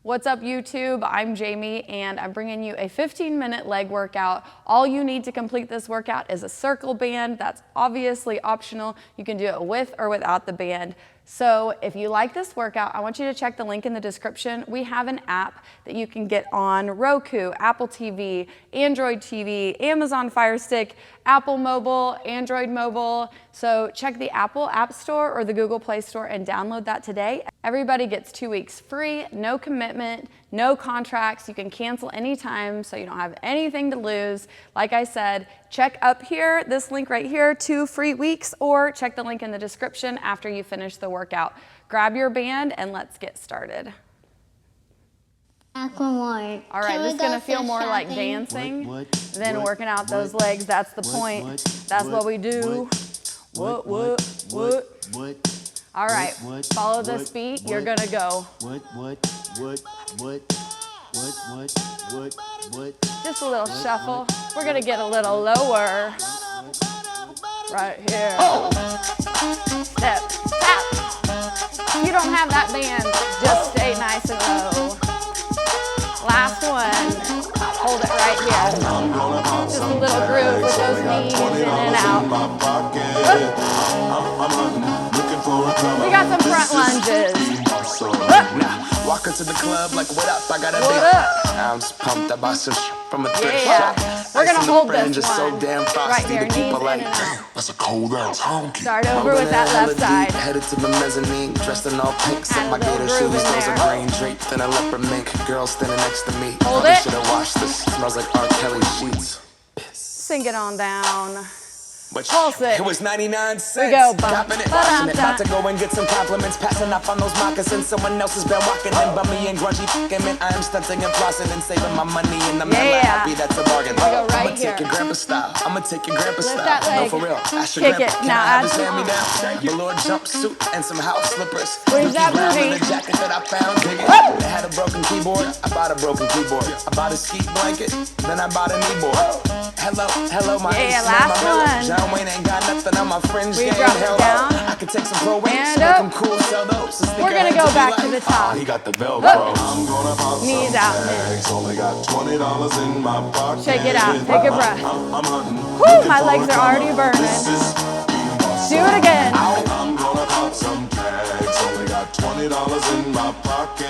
What's up YouTube? I'm Jamie and I'm bringing you a 15-minute leg workout. All you need to complete this workout is a circle band. That's obviously optional. You can do it with or without the band. So if you like this workout, I want you to check the link in the description. We have an app that you can get on Roku, Apple TV, Android TV, Amazon Fire Stick, Apple Mobile, Android Mobile. So check the Apple App Store or the Google Play Store and download that today. Everybody gets 2 weeks free, no commitment, no contracts. You can cancel anytime, so you don't have anything to lose. Like I said, check up here, this link right here, 2 free weeks, or check the link in the description after you finish the workout. Grab your band and let's get started. All right, this is gonna feel more like dancing than working out those legs. That's the point. That's what we do. What? All right, follow this beat. You're gonna go. Just a little shuffle. We're gonna get a little lower. Right here. Step, tap. If you don't have that band, just stay nice and low. Last one. Hold it right here. Just a little groove with those knees in and out. We got some front lunges. Walk into the club like, what up? I got a big. I'm just pumped. I bought some from a thrift shop. We're gonna hold this just one. So damn right here, knees in like, and out. That's a cold ass honky. Start over with that left side. Headed to the mezzanine, dressed in all pink. Set my gator shoes, those are green draped in a leopard mink. Girl standing next to me. Hold it. Should have washed this. Smells like R. Kelly sheets. Sink it on down. Pulse it. It was 99 cents. We go. Copping it, washing it. About to go and get some compliments. Passing up on those moccasins. Someone else has been walking in bummy and grungy fucking man. I am stunting and flossing and saving my money and I'm hella happy that's a bargain. We go right I'ma take your grandpa style. I'ma take your grandpa Lift style. that leg. No, for real. Ask your Kick grandpa. it. Can Now I have add his some hand-me-down? Velour jumpsuit and some house slippers. Squeeze that booty. The jacket that I found. I had a broken keyboard. I bought a broken keyboard. I bought a ski blanket. Then I bought a kneeboard. Hello, my ace, last my one. John Wayne ain't got nothing on my fringe We game. drop it down. I can take some pro wings, And make up. them cool, sell those. We're gonna go back to the top. He got the Velcro. Knees out. Only got $20 in my pocket. Shake it out. Take a breath. I'm hunting. Woo, my legs are already burning. Do it again. I'm gonna pop some tags. Only got $20 in my pocket.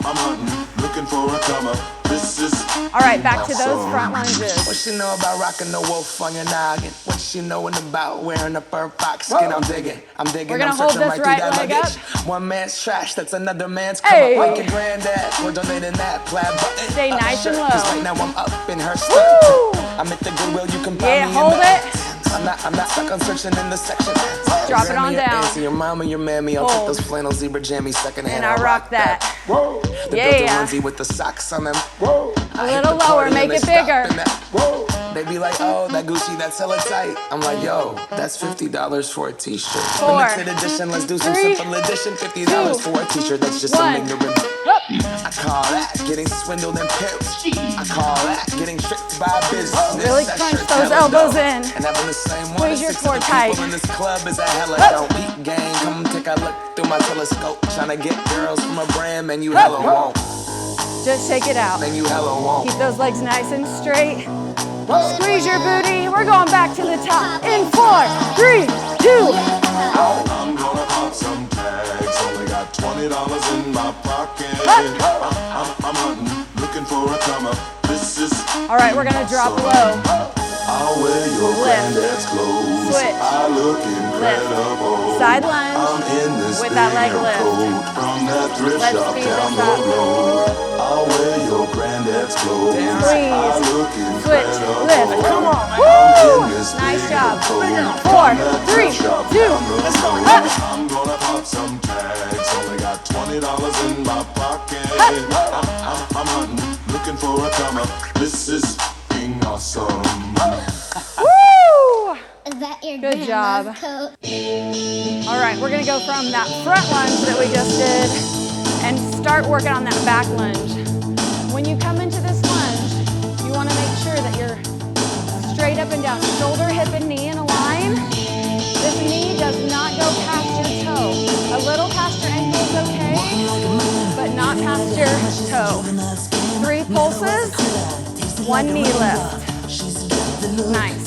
I'm hunting, looking for a comer. This is. All right, back to those front lunges. What she know about rocking the wolf on your noggin? What she knowing about wearing a fur fox skin? I'm digging. We're gonna hold this right leg up. One man's trash, that's another man's. Hey. Come up like your granddad. We're donating that plaid button. Stay nice and low. Cause right now I'm up in her skirt. Woo. I'm at the Goodwill, you can buy Yeah, me hold in it. I'm not stuck on searching in the section. Drop it on down. Auntie, your mama, your mammy. I'll take those flannel zebra jammies secondhand. And I rock that. Whoa. The Yeah. onesie with the socks on them. Whoa. A little lower, make it bigger. Whoa. They be like, oh, that Gucci, that's hella tight. I'm like, yo, that's $50 for a t-shirt. 4, Limited edition, let's do some 3, simple edition. $50 2, for a t-shirt, that's just 1. some ignorant. I call that getting swindled and pimped. I call that getting tricked by business. Really That crunch shirt those hella elbows dope. in. And having the same one Squeeze as your 6 core other tight. people in this club is a hella don't eat gang. Come take a look through my telescope. Tryna get girls from a brand, man, you hella won't. Just shake it out. Man, you hella won't. Keep those legs nice and straight. Squeeze your booty. We're going back to the top. In 4, 3, 2. I'm gonna pop some tags. Only got $20 in my pocket. I'm hunting, looking for a comer. This is. All right, we're gonna drop low. I'll wear your Lift. granddad's clothes. Switch. I look incredible. Side I'm lunge in this with that leg big lift. coat from that thrift Let's shop speed down this up. the road. I'll wear your granddad's clothes. I look Switch, incredible. lift. Come on. I'm Woo! in this Nice big job. coat 4, from that 3, thrift 2. shop down the road. I'm gonna pop some tags. Only got $20 in my pocket. I'm hunting, looking for a comer. This is being awesome. Woo! Is that your Good job. grandma's coat? All right, we're gonna go from that front lunge that we just did and start working on that back lunge. When you come into this lunge, you wanna make sure that you're straight up and down, shoulder, hip, and knee in a line. This knee does not go past your toe. A little past your ankle is okay, but not past your toe. 3 pulses, 1 knee lift. Nice.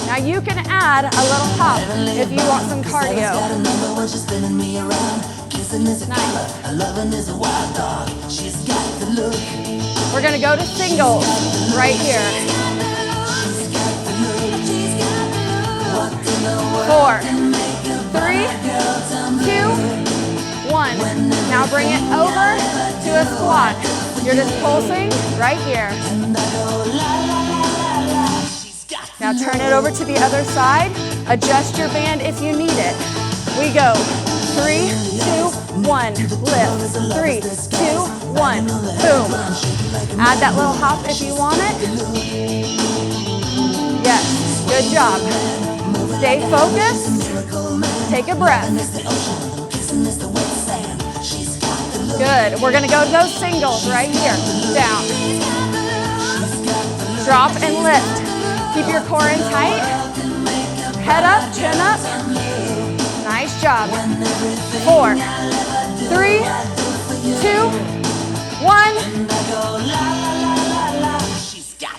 Now you can add a little hop if you want some cardio. Nice. We're gonna go to singles right here. 4, 3, 2, 1. Now bring it over to a squat. You're just pulsing right here. Now turn it over to the other side. Adjust your band if you need it. We go 3, 2, 1, lift. 3, 2, 1, boom. Add that little hop if you want it. Yes, good job. Stay focused. Take a breath. Good. We're gonna go to those singles right here. Down. Drop and lift. Keep your core in tight. Head up, chin up. Nice job. 4, 3, 2, 1.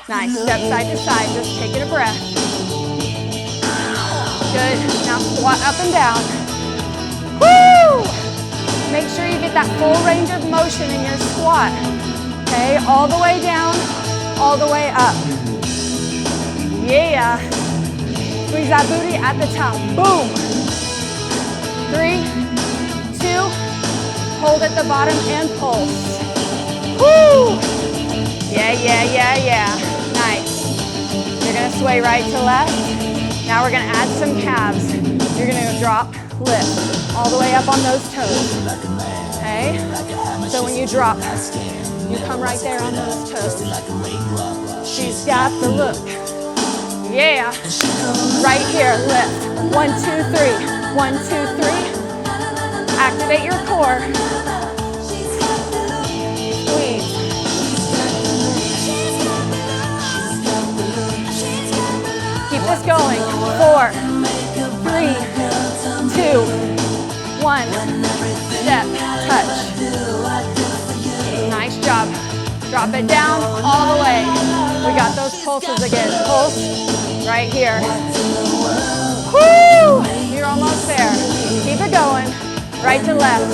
Nice. Step side to side. Just taking a breath. Good. Now squat up and down. Woo! Make sure you get that full range of motion in your squat. Okay, all the way down, all the way up. Yeah. Squeeze that booty at the top. Boom. 3, 2, hold at the bottom and pulse. Woo! Yeah, yeah, yeah, yeah. Nice. You're gonna sway right to left. Now we're gonna add some calves. You're gonna drop, lift, all the way up on those toes. Okay? So when you drop, you come right there on those toes. She's got the look. Yeah. Right here, lift. 1, 2, 3. 1, 2, 3. Activate your core. Squeeze. Keep this going. 4, 3, 2, 1. Step, touch. Nice job. Drop it down all the way. We got those pulses again. Pulse right here. Woo! You're almost there. Keep it going. Right to left.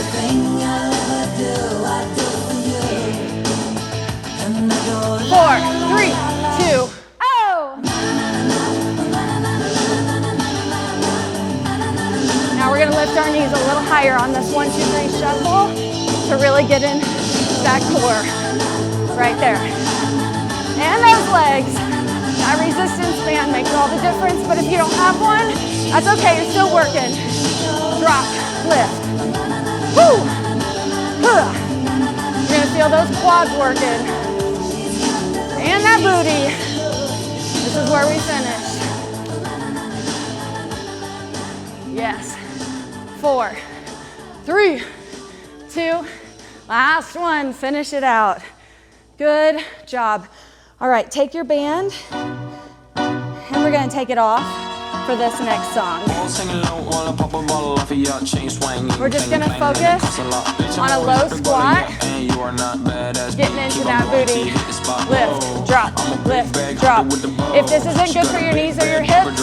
4, 3, 2. Oh! Now we're gonna lift our knees a little higher on this 1, 2, 3 shuffle to really get in that core. Right there. And those legs. That resistance band makes all the difference, but if you don't have one, that's okay, you're still working. Drop, lift. Woo! You're gonna feel those quads working. And that booty. This is where we finish. Yes. 4, 3, 2, last one. Finish it out. Good job. All right, take your band, and we're gonna take it off for this next song. We're just gonna focus on a low squat, getting into that booty. Lift, drop, lift, drop. If this isn't good for your knees or your hips,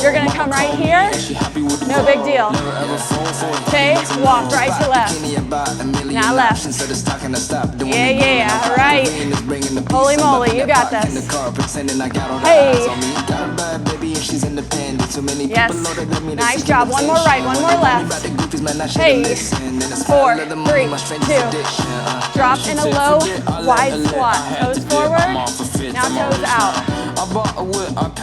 you're gonna come right here. No big deal. Okay, walk right to left. Now left. Yeah, yeah, all right. Holy moly, you got this. Hey. Yes, nice job. One more right, one more left. Hey, 4, 3, 2. Drop in a low, wide squat. Toes forward, now toes out.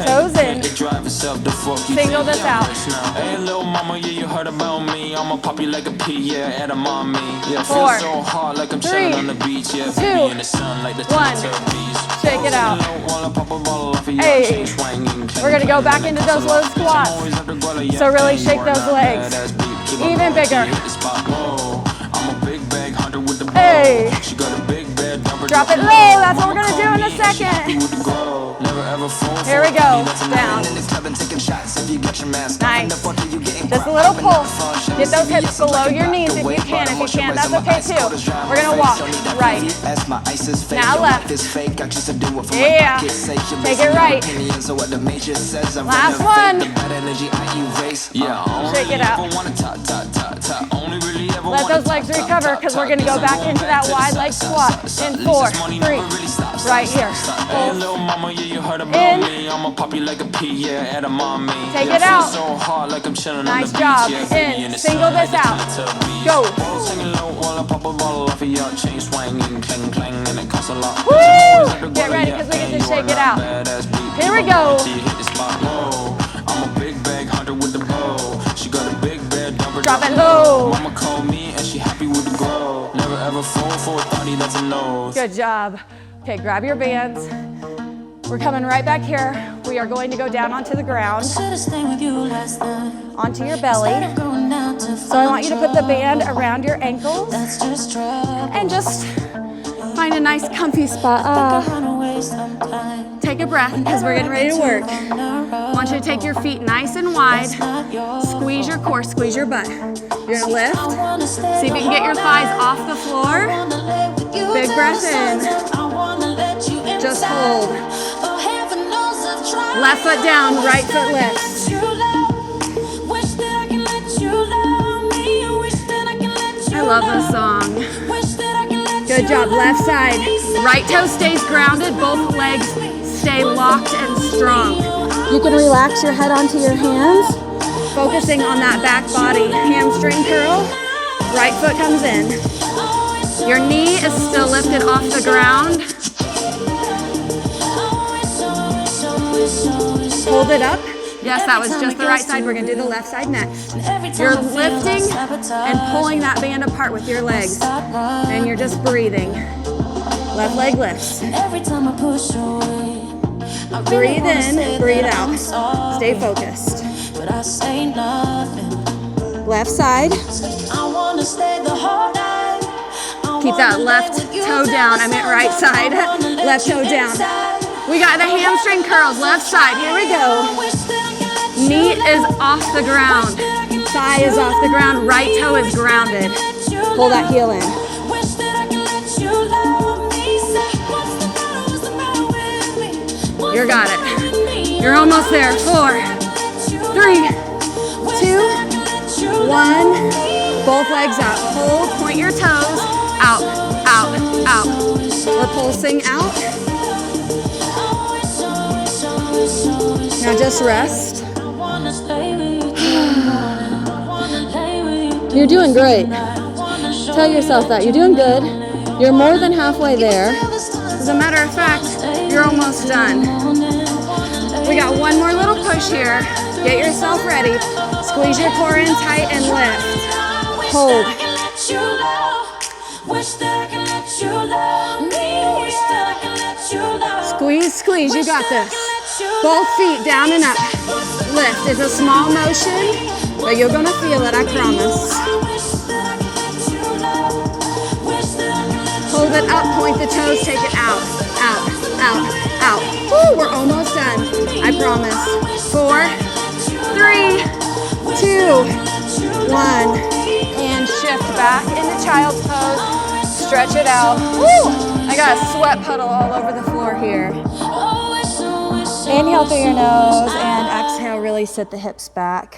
Toes in. Single this out. Hey, little mama, yeah, you heard about me. I'ma pop you like a pea, yeah, at a mommy. Yeah, 4, so hard like I'm 3, on the beach, yeah, 2, baby in the sun like the 1. Shake it out. Hey, we're gonna go back into those low squats. So really shake those legs. Even bigger. Hey, drop it low. That's what we're gonna do in a second. Here we go. Down. Nice. Just a little pulse. Get those hips below your knees if you can. If you you can't, that's okay too. We're gonna walk right. Now left. Yeah. Take it right. Last one. Shake it out. Let those legs recover because we're gonna go back into that wide leg squat in 4, 3, right here. Hold. In. Take it out. Nice job. In. Single this out. Go. Woo! Get ready because we get to shake it out. Here we go. Drop it low. Good job. Okay, grab your bands. We're coming right back here. We are going to go down onto the ground, onto your belly. So I want you to put the band around your ankles and just find a nice comfy spot. Take a breath because we're getting ready to work. I want you to take your feet nice and wide. Squeeze your core, squeeze your butt. You're gonna lift. See if you can get your thighs off the floor. Big breath in. Just hold. Left foot down, right foot lifts. I love this song. Good job, left side. Right toe stays grounded, both legs stay locked and strong. You can relax your head onto your hands, focusing on that back body. Hamstring curl, right foot comes in. Your knee is still lifted off the ground. Hold it up. Yes, that was just the right side. We're gonna do the left side next. You're lifting and pulling that band apart with your legs. And you're just breathing. Left leg lifts. Breathe in, breathe out. Stay focused. Left side. Keep that left toe down. I meant right side. Left toe down. We got the hamstring curls, left side. Here we go. Knee is off the ground. Thigh is off the ground. Right toe is grounded. Pull that heel in. You got it. You're almost there. 4, 3, 2, 1. Both legs out. Hold, point your toes. Out, out, out. We're pulsing out. Now just rest. You're doing great. Tell yourself that. You're doing good. You're more than halfway there. As a matter of fact, you're almost done. We got one more little push here. Get yourself ready. Squeeze your core in tight and lift. Hold. Squeeze, squeeze. You got this. Both feet down and up. Lift. It's a small motion, but you're gonna feel it, I promise. Hold it up, point the toes, take it out, out, out, out. Woo, we're almost done, I promise. 4, 3, 2, 1. And shift back into child's pose. Stretch it out. Woo, I got a sweat puddle all over the floor here. Inhale through your nose and exhale, really sit the hips back.